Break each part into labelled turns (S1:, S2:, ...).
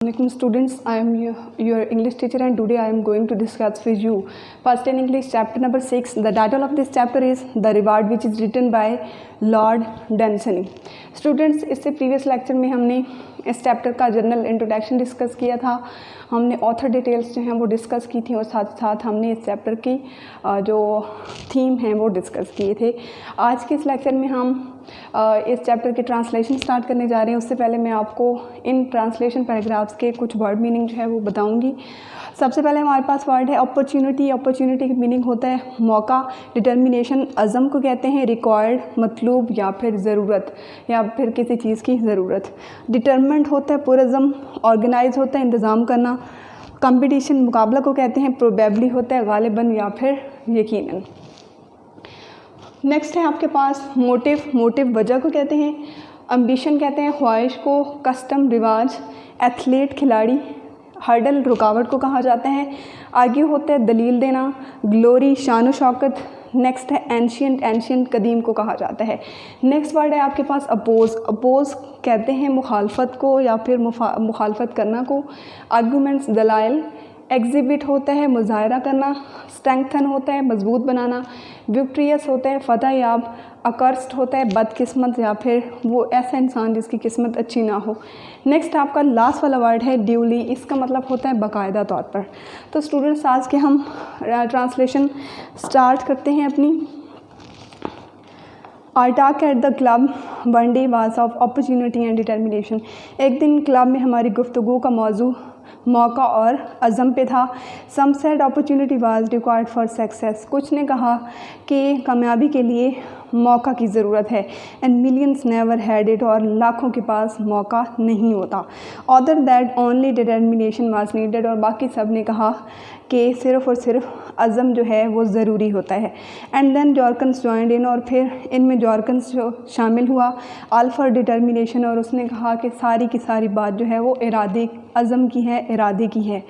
S1: Assalamualaikum students, I am your English teacher and today I am going to discuss with you first in English chapter number 6. The title of this chapter is The Reward, which is written by lord Dunsany. Students, इससे previous lecture में हमने इस chapter का general introduction discuss किया था, हमने author details जो हैं वो डिस्कस की थी और साथ साथ हमने इस चैप्टर की जो थीम हैं वो डिस्कस किए थे। आज के इस लेक्चर में हम इस चैप्टर की ट्रांसलेशन स्टार्ट करने जा रहे हैं। उससे पहले मैं आपको इन ट्रांसलेशन पैराग्राफ्स के कुछ वर्ड मीनिंग जो है वो बताऊंगी। सबसे पहले हमारे पास वर्ड है अपॉर्चुनिटी। अपॉर्चुनिटी का मीनिंग होता है मौका। डिटर्मिनेशन अज़म को कहते हैं, रिक्वायर्ड मतलूब या फिर ज़रूरत या फिर किसी चीज़ की ज़रूरत। डिटर्मेंट होता है पुरज़म, ऑर्गेनाइज होता है इंतज़ाम करना। कंपटीशन मुकाबला को कहते हैं, प्रोबेबली होता है गालिबन या फिर यकीनन। नेक्स्ट है आपके पास मोटिव। मोटिव वजह को कहते हैं, एम्बिशन कहते हैं ख्वाहिश को, कस्टम रिवाज, एथलीट खिलाड़ी, हर्डल रुकावट को कहा जाता है, आर्ग्यू होता है दलील देना, ग्लोरी शान शौकत। नेक्स्ट है एंशियंट। एंशियंट कदीम को कहा जाता है। नेक्स्ट वर्ड है आपके पास अपोज। अपोज कहते हैं मुखालफत को या फिर मुखालफत करना को। आर्गूमेंट्स दलाइल। एग्जिबिट होता है मुजाहरा करना। स्ट्रेंथन होता है मजबूत बनाना। विक्ट्रियस होता है फतह याब। अकर्स्ट होता है बदकिस्मत या फिर वो ऐसा इंसान जिसकी किस्मत अच्छी ना हो। नेक्स्ट आपका लास्ट वाला वर्ड है ड्यूली। इसका मतलब होता है बाकायदा तौर पर। तो स्टूडेंट्स, आज के हम ट्रांसलेशन स्टार्ट करते हैं अपनी। I talk at the club one day was of opportunity and determination. एक दिन क्लब में हमारी गुफ्तगू का मौजू मौका और अज़म पे था। Some said opportunity was required for success. कुछ ने कहा कि कामयाबी के लिए मौका की ज़रूरत है। And millions never had it, और लाखों के पास मौका नहीं होता। Other that only determination was needed, और बाकी सब ने कहा कि सिर्फ़ और सिर्फ अज़म जो है वो ज़रूरी होता है। एंड देन जॉर्कन्स जॉइंड इन, और फिर इनमें जॉर्कन्स जो शामिल हुआ। ऑल फॉर डिटर्मिनेशन, और उसने कहा कि सारी की सारी बात जो है वो इरादे अज़म की है, इरादे की है।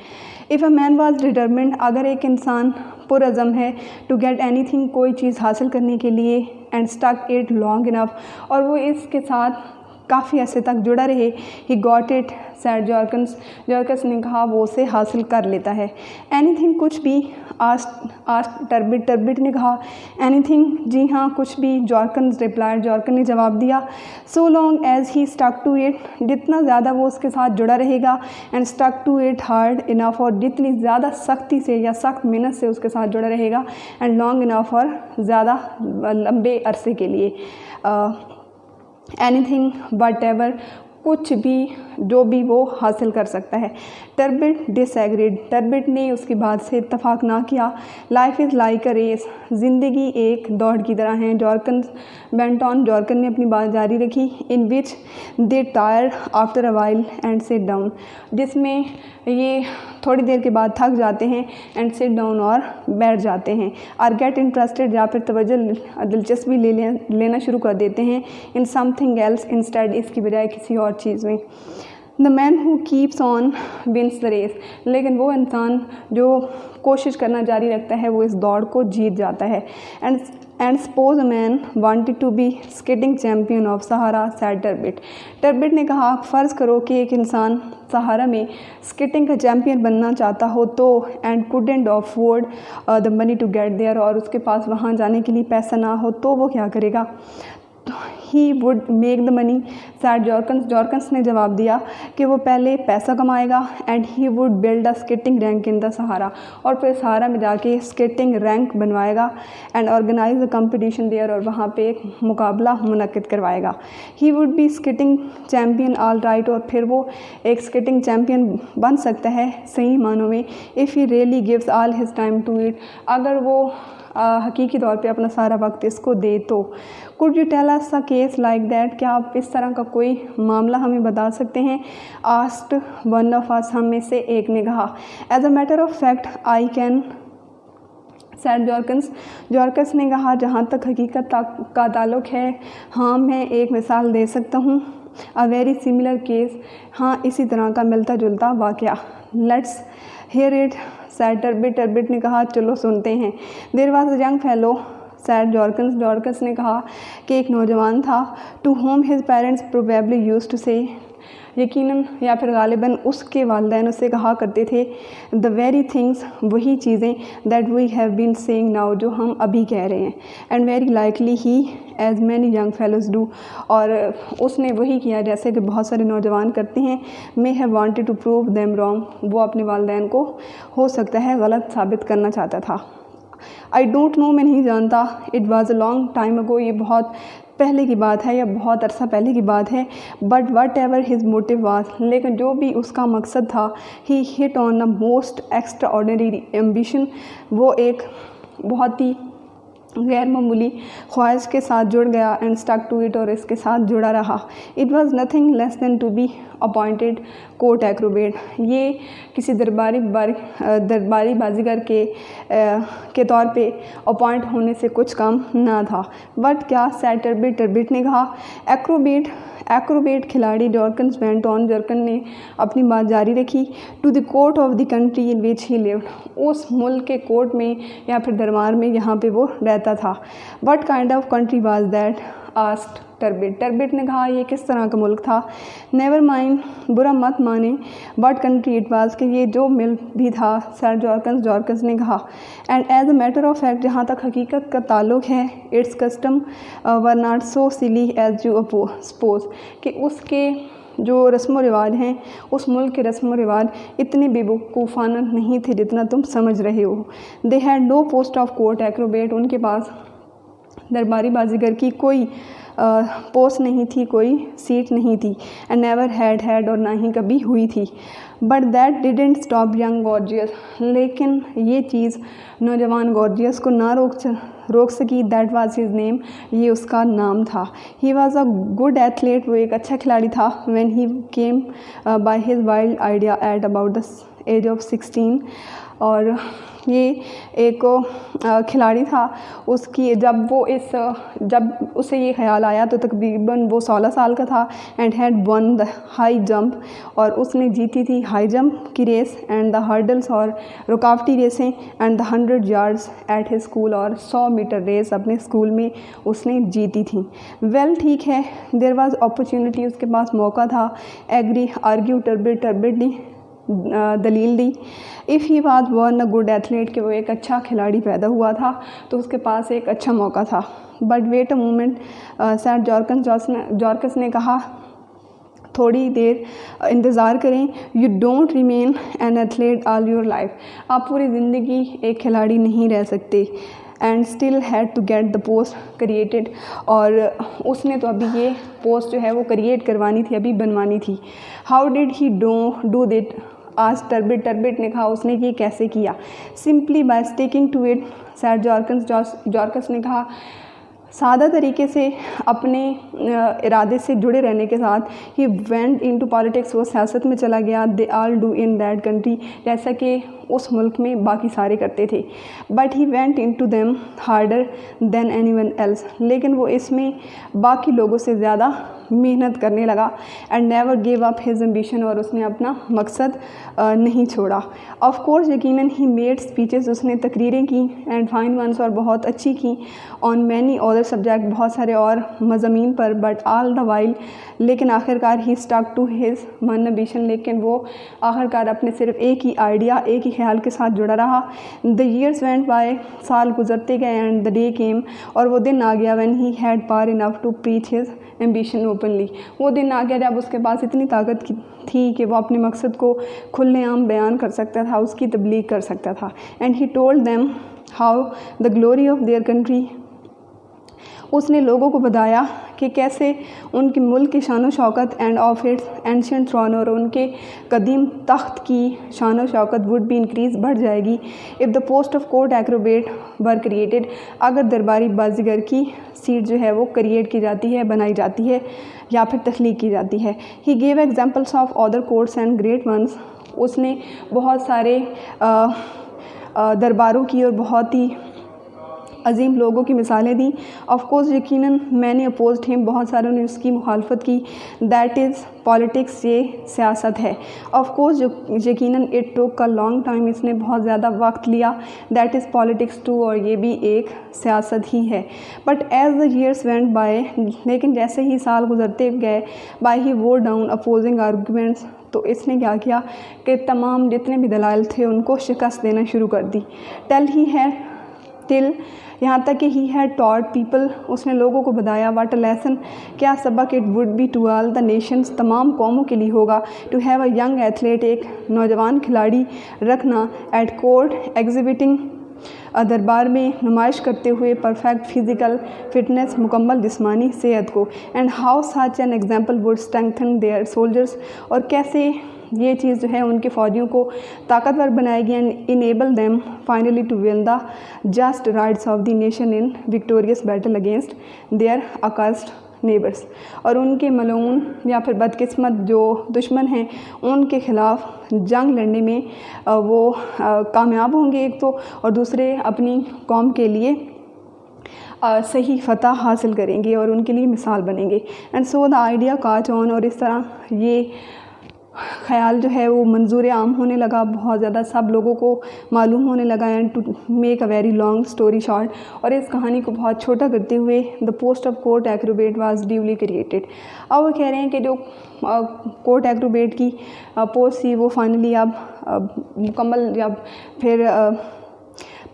S1: If a man was determined, अगर एक इंसान पुरअज़म है टू गेट एनीथिंग, कोई चीज़ हासिल करने के लिए, and stuck it long enough, और वो इसके साथ काफ़ी अर्से तक जुड़ा रहे, he got it said Jorkens. Jorkens ने कहा वो उसे हासिल कर लेता है। एनीथिंग कुछ भी, आस्क टर्बिट। टर्बिट ने कहा एनीथिंग, जी हाँ कुछ भी। जॉर्कन्स रिप्लाइड, जॉर्कन ने जवाब दिया so long as he stuck to it, जितना ज़्यादा वो उसके साथ जुड़ा रहेगा। And stuck to it hard enough, और जितनी ज़्यादा सख्ती से या सख्त मेहनत से उसके साथ जुड़ा रहेगा। एंड लॉन्ग इनफ, और ज़्यादा लंबे अरसे के लिए। एनीथिंग वट एवर, कुछ भी, जो भी वो हासिल कर सकता है। टर्बिट डिसएग्रीड, टर्बिट ने उसकी बात से इत्तफाक ना किया। Life is like a race, ज़िंदगी एक दौड़ की तरह है। जॉर्कन वेंट ऑन, जॉर्कन ने अपनी बात जारी रखी। In which they tire after a while and sit down, जिसमें ये थोड़ी देर के बाद थक जाते हैं, एंड सिट डाउन, और बैठ जाते हैं। आर गेट इंटरेस्टेड, या फिर तवज्जो दिलचस्पी लेना शुरू कर देते हैं। इन समथिंग एल्स इंस्टेड, इसकी बजाय किसी और चीज़ में। The man who keeps on wins the race, लेकिन वो इंसान जो कोशिश करना जारी रखता है वो इस दौड़ को जीत जाता है। And suppose a man wanted to be skating champion of Sahara said Turbit. Turbit ने कहा फ़र्ज़ करो कि एक इंसान सहारा में स्केटिंग का चैम्पियन बनना चाहता हो तो, and couldn't afford the money to get there, और उसके पास वहाँ जाने के लिए पैसा ना हो तो वो क्या करेगा। He would make the money said Jorkens. Jorkens ने जवाब दिया कि वो पहले पैसा कमाएगा। And he would build a skating rink in the Sahara, और फिर सहारा में जाके स्केटिंग रैंक बनवाएगा। And organize the competition there, और वहाँ पे एक मुकाबला मुनक्किद करवाएगा। He would be skating champion all right, और फिर वो एक स्केटिंग चैम्पियन बन सकता है सही मानों में। If he really gives all his time to it, अगर वो हकीकी तौर पे अपना सारा वक्त इसको दे तो। Could you tell us a case like that, क्या आप इस तरह का कोई मामला हमें बता सकते हैं। आस्क्ड वन ऑफ अस, हम में से एक ने कहा। As a matter of fact I can said Jorkens. Jorkens ने कहा जहाँ तक हकीकत का ताल्लुक़ है, हाँ मैं एक मिसाल दे सकता हूँ। अ वेरी सिमिलर केस, हाँ इसी तरह का मिलता जुलता वाक़या। Let's hear it said Turbit. Turbit ने कहा चलो सुनते हैं। There was a young fellow said Jorkens. Jorkens ने कहा कि एक नौजवान था। To whom his parents probably used to say, यकीनन या फिर गालिबन उसके वालिदैन उससे कहा करते थे द वेरी थिंग्स, वही चीज़ें that we have been saying now, जो हम अभी कह रहे हैं। And very likely he as many young fellows do, और उसने वही किया जैसे कि बहुत सारे नौजवान करते हैं। May have wanted to prove them wrong, वो अपने वालिदैन को हो सकता है गलत साबित करना चाहता था। आई डोंट नो, मैं नहीं जानता। It was a long time ago, ये बहुत पहले की बात है या बहुत अरसा पहले की बात है। But whatever his motive was, लेकिन जो भी उसका मकसद था, he hit on the most extraordinary ambition, वो एक बहुत ही गैर मामूली ख्वाहिश के साथ जुड़ गया एंड स्टक टू इट, और इसके साथ जुड़ा रहा। It was nothing less than to be appointed court acrobat, ये किसी दरबारी बाजीगर के तौर पे अपॉइंट होने से कुछ कम ना था। बट क्या, सैड टर्बिट ने कहा। एक्रोबेट खिलाड़ी जॉर्कन्स वेंट ऑन, जॉर्कन ने अपनी बात जारी रखी। To the court of the country in which he lived, उस मुल्क के कोर्ट में या फिर दरबार में जहाँ पे वो रहता था। What kind of country was that, asked Turbit ने कहा ये किस तरह का मुल्क था। नेवर माइंड, बुरा मत माने, वट कंट्री इट वाज, कि ये जो मुल्क भी था, सर जॉर्कन्स ने कहा। And as a matter of fact, जहाँ तक हकीकत का ताल्लुक है, its custom were not so silly as you suppose, कि उसके जो रस्म व रिवाज हैं, उस मुल्क के रस्म व रिवाज इतने बेवकूफ़ाना नहीं थे जितना तुम समझ रहे हो। They had no post of court acrobat, उनके पास दरबारी बाजीगर की कोई पोस्ट नहीं थी, कोई सीट नहीं थी। एंड नेवर हैड, और ना ही कभी हुई थी। But that didn't stop young gorgeous, लेकिन ये चीज़ नौजवान गॉर्जियस को ना रोक सकी। दैट वाज हिज नेम, ये उसका नाम था। He was a good athlete, वो एक अच्छा खिलाड़ी था। When he came by his wild idea at about the age of 16, और ये एक खिलाड़ी था। उसकी जब उसे ये ख्याल आया तो तकरीबन वो 16 साल का था। And had won the high jump, और उसने जीती थी हाई जंप की रेस, एंड द हर्डल्स, और रुकावटी रेसें, and the 100 yards at his school, और 100 मीटर रेस अपने स्कूल में उसने जीती थी। वेल, ठीक है, देयर वाज अपॉर्चुनिटी, उसके पास मौका था। एग्री आर्ग्यू टर्बिट ने दलील दी। If he was one a good athlete, कि वो एक अच्छा खिलाड़ी पैदा हुआ था तो उसके पास एक अच्छा मौका था। But wait a moment, sir Jorkens ने कहा, थोड़ी देर इंतज़ार करें। You don't remain an athlete all your life, आप पूरी ज़िंदगी एक खिलाड़ी नहीं रह सकते। And still had to get the post created, और उसने तो अभी ये पोस्ट जो है वो क्रिएट करवानी थी, अभी बनवानी थी। How did he do that, आज टर्बिट ने कहा उसने ये कैसे किया। Simply by sticking to it, sir Jorkens ने कहा, सादा तरीके से अपने इरादे से जुड़े रहने के साथ। ही वेंट इनटू पॉलिटिक्स, वो सियासत में चला गया। They all do in that country, जैसा कि उस मुल्क में बाकी सारे करते थे। But he went into them harder than anyone else, लेकिन वो इसमें बाकी लोगों से ज़्यादा मेहनत करने लगा। And never give up his ambition, और उसने अपना मकसद नहीं छोड़ा। ऑफ कोर्स, यकीनन ही मेड स्पीचेस, उसने तकरीरें की, एंड फाइन वंस, और बहुत अच्छी की, ऑन मैनी अदर सब्जेक्ट, बहुत सारे और मज़ामीन पर। बट ऑल द वाइल, लेकिन आखिरकार he stuck to his one ambition, लेकिन वो आखिरकार अपने सिर्फ एक ही आइडिया, एक ही ख्याल के साथ जुड़ा रहा। द ईयर्स वेंट बाय, साल गुजरते गए। एंड द डे केम, और वो दिन आ गया। When he had power enough to preach his ambition openly, वो दिन आ गया जब उसके पास इतनी ताकत थी कि वो अपने मकसद को खुलेआम बयान कर सकता था, उसकी तबलीग कर सकता था। And he told them how the glory of their country, उसने लोगों को बताया कि कैसे उनके मुल्क की शान शौकत and of its ancient throne, और उनके कदीम तख्त की शान शौकत वुड भी इंक्रीज़, बढ़ जाएगी। If the post of court Acrobat were created, अगर दरबारी बाजीगर की सीट जो है वो क्रिएट की जाती है, बनाई जाती है, या फिर तख्लीक की जाती है। He gave examples of other courts and great once, उसने बहुत सारे दरबारों की और बहुत ही अजीम लोगों की मिसालें दी। ऑफ कोर्स यकीनन मैंने अपोज्ड हिम, बहुत सारों ने उसकी मुखालफत की। दैट इज़ पॉलिटिक्स, ये सियासत है। ऑफ कोर्स यकीनन it took a long time, इसने बहुत ज़्यादा वक्त लिया। दैट इज़ पॉलिटिक्स टू, और ये भी एक सियासत ही है। But as the years went by, लेकिन जैसे ही साल गुजरते गए, बाय ही वोर डाउन अपोजिंग आर्गूमेंट्स, तो इसने क्या किया कि तमाम जितने भी दलाइल थे उनको शिकस्त देना शुरू कर दी। टिल यहाँ तक कि ही हैड टॉट पीपल, उसने लोगों को बताया व्हाट अ लेसन, क्या सबक, it would be to all the nations, तमाम कौमों के लिए होगा, to have a young athlete, एक नौजवान खिलाड़ी रखना, एट कोर्ट एग्जिबिटिंग, दरबार में नुमाइश करते हुए परफेक्ट फिज़िकल फिटनेस, मुकम्मल जिस्मानी सेहत को, and how such an example would strengthen their soldiers, और कैसे ये चीज़ जो है उनके फ़ौजियों को ताकतवर बनाएगी, and enable them finally to win the just rights of the nation in victorious battle against their outcast neighbours, और उनके मलून या फिर बदकिस्मत जो दुश्मन हैं उनके ख़िलाफ़ जंग लड़ने में वो कामयाब होंगे एक तो, और दूसरे अपनी कौम के लिए सही फ़तह हासिल करेंगे और उनके लिए मिसाल बनेंगे। एंड सो द आइडिया काच ऑन, और इस तरह ये ख़याल जो है वो मंजूर आम होने लगा, बहुत ज़्यादा सब लोगों को मालूम होने लगा। And to make a very long story short, और इस कहानी को बहुत छोटा करते हुए the post of court acrobat was duly created. अब वो कह रहे हैं कि जो कोर्ट एक्रोबेट की पोस्ट थी वो फाइनली अब मुकम्मल या फिर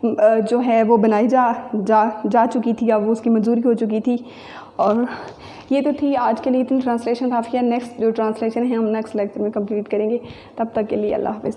S1: जो है वो बनाई जा चुकी थी, अब वो उसकी मंजूरी हो चुकी थी। और ये तो थी आज के लिए, इतनी ट्रांसलेशन काफ़ी है। नेक्स्ट जो ट्रांसलेशन है हम नेक्स्ट लेक्चर में कंप्लीट करेंगे। तब तक के लिए अल्लाह हाफ़िज़।